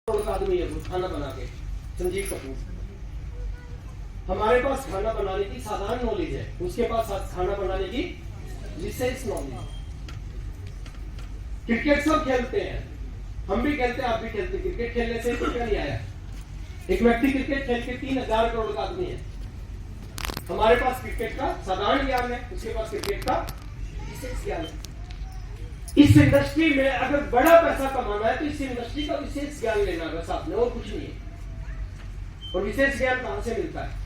आदमी है वो खाना बना के, संजीव कपूर। हमारे पास खाना बनाने की साधारण नॉलेज है, उसके पास खाना बनाने की विशेष नॉलेज। क्रिकेट सब खेलते हैं, हम भी खेलते हैं, आप भी खेलते हैं। क्रिकेट खेलने से क्या नहीं आया? एक व्यक्ति क्रिकेट खेल के 3,000 करोड़ का आदमी है। हमारे पास क्रिकेट का साधारण ज्ञान है, उसके पास क्रिकेट का विशेष ज्ञान है। इस इंडस्ट्री में अगर बड़ा पैसा कमाना है तो इस इंडस्ट्री का विशेष ज्ञान लेना है, बस आपने, और कुछ नहीं है। और विशेष ज्ञान कहां से मिलता है?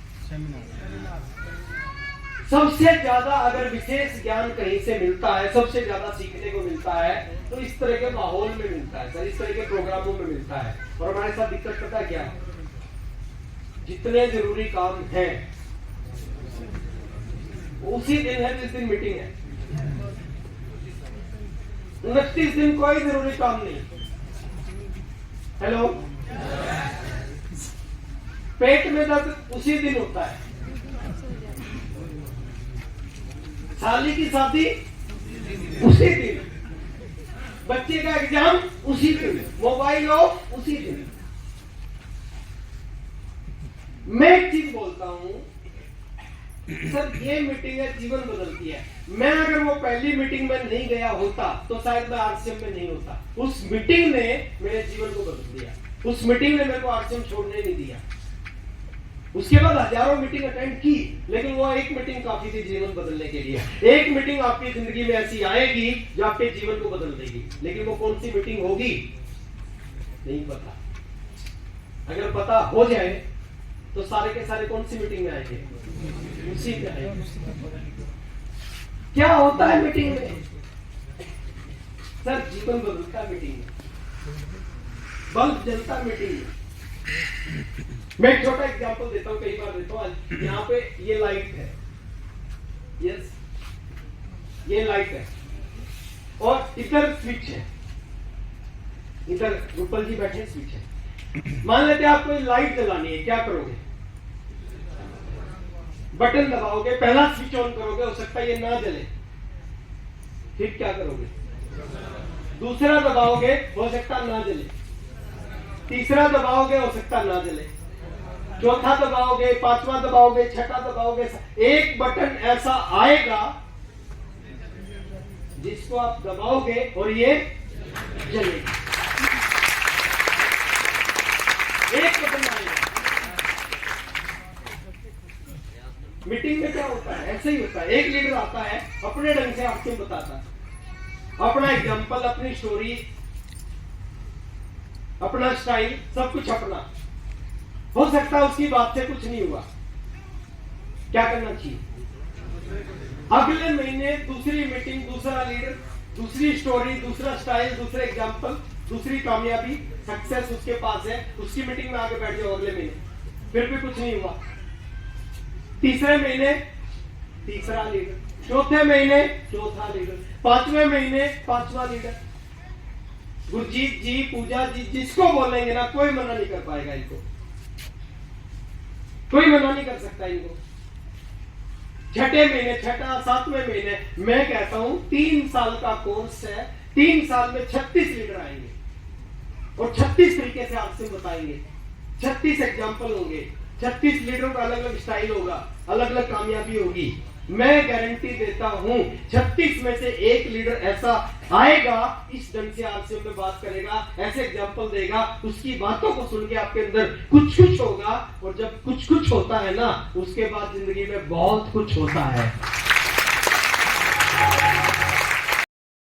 सबसे ज्यादा अगर विशेष ज्ञान कहीं से मिलता है, सबसे ज्यादा सीखने को मिलता है तो इस तरह के माहौल में मिलता है सर, इस तरह के प्रोग्रामों में मिलता है। और हमारे साथ दिक्कत पता क्या है? जितने जरूरी काम है उसी दिन है जिस दिन मीटिंग है। 29 दिन कोई जरूरी काम नहीं। हेलो, पेट में दर्द उसी दिन होता है, साली की शादी उसी दिन, बच्चे का एग्जाम उसी दिन, मोबाइल ऑफ उसी दिन। मैं एक चीज बोलता हूं सर, ये मीटिंग है जीवन बदलती है। मैं अगर वो पहली मीटिंग में नहीं गया होता तो शायद मैं आरसीएम में नहीं होता। उस मीटिंग ने मेरे जीवन को बदल दिया, उस मीटिंग ने मेरे को आरसीएम छोड़ने नहीं दिया। उसके बाद हजारों मीटिंग अटेंड की, लेकिन वो एक मीटिंग काफी थी जीवन बदलने के लिए। एक मीटिंग आपकी जिंदगी में ऐसी आएगी जो आपके जीवन को बदल देगी, लेकिन वो कौन सी मीटिंग होगी नहीं पता। अगर पता हो जाए तो सारे के सारे कौन सी मीटिंग में आएंगे? उसी पे आएंगे। क्या होता है मीटिंग में सर? जीवन बदलता मीटिंग में, बल्ब जलता मीटिंग में। मैं एक छोटा एग्जांपल देता हूं, कई बार देता हूं। यहाँ पे ये लाइट है, यस, ये लाइट है, और इधर स्विच है, इधर रूपल जी बैठे स्विच है। मान लेते हैं आपको लाइट जलानी है, क्या करोगे? बटन दबाओगे, पहला स्विच ऑन करोगे, हो सकता है ये ना जले, फिर क्या करोगे? दूसरा दबाओगे, हो सकता ना जले, तीसरा दबाओगे, हो सकता ना जले, चौथा दबाओगे, पांचवा दबाओगे, छठा दबाओगे। एक बटन ऐसा आएगा जिसको आप दबाओगे और ये जलेगा। एक बटन आएगा। मीटिंग में क्या होता है? ऐसे ही होता है। एक लीडर आता है, अपने ढंग से आपको बताता है, अपना एग्जाम्पल, अपनी स्टोरी, अपना स्टाइल, सब कुछ अपना। हो सकता है उसकी बात से कुछ नहीं हुआ, क्या करना चाहिए? अगले महीने दूसरी मीटिंग, दूसरा लीडर, दूसरी स्टोरी, दूसरा स्टाइल, दूसरे एग्जाम्पल, दूसरी कामयाबी, सक्सेस उसके पास है, उसकी मीटिंग में आगे बैठ जाओ अगले महीने, फिर भी कुछ नहीं हुआ। तीसरे महीने तीसरा लीडर, चौथे महीने चौथा लीडर, पांचवें महीने पांचवा लीडर। गुरजीत जी, पूजा जी, जिसको बोलेंगे ना, कोई मना नहीं कर पाएगा इनको, कोई मना नहीं कर सकता इनको। छठे महीने, छठा, सातवें महीने, मैं कहता हूं 3 साल का कोर्स है, 3 साल में 36 लीडर आएंगे और 36 तरीके से आपसे बताएंगे, 36 एग्जाम्पल होंगे, 36 लीडरों का अलग अलग स्टाइल होगा, अलग अलग कामयाबी होगी। मैं गारंटी देता हूं 36 में से एक लीडर ऐसा आएगा, इस ढंग से आपसे में बात करेगा, ऐसे एग्जाम्पल देगा, उसकी बातों को सुन के आपके अंदर कुछ कुछ होगा। और जब कुछ कुछ होता है ना, उसके बाद जिंदगी में बहुत कुछ होता है।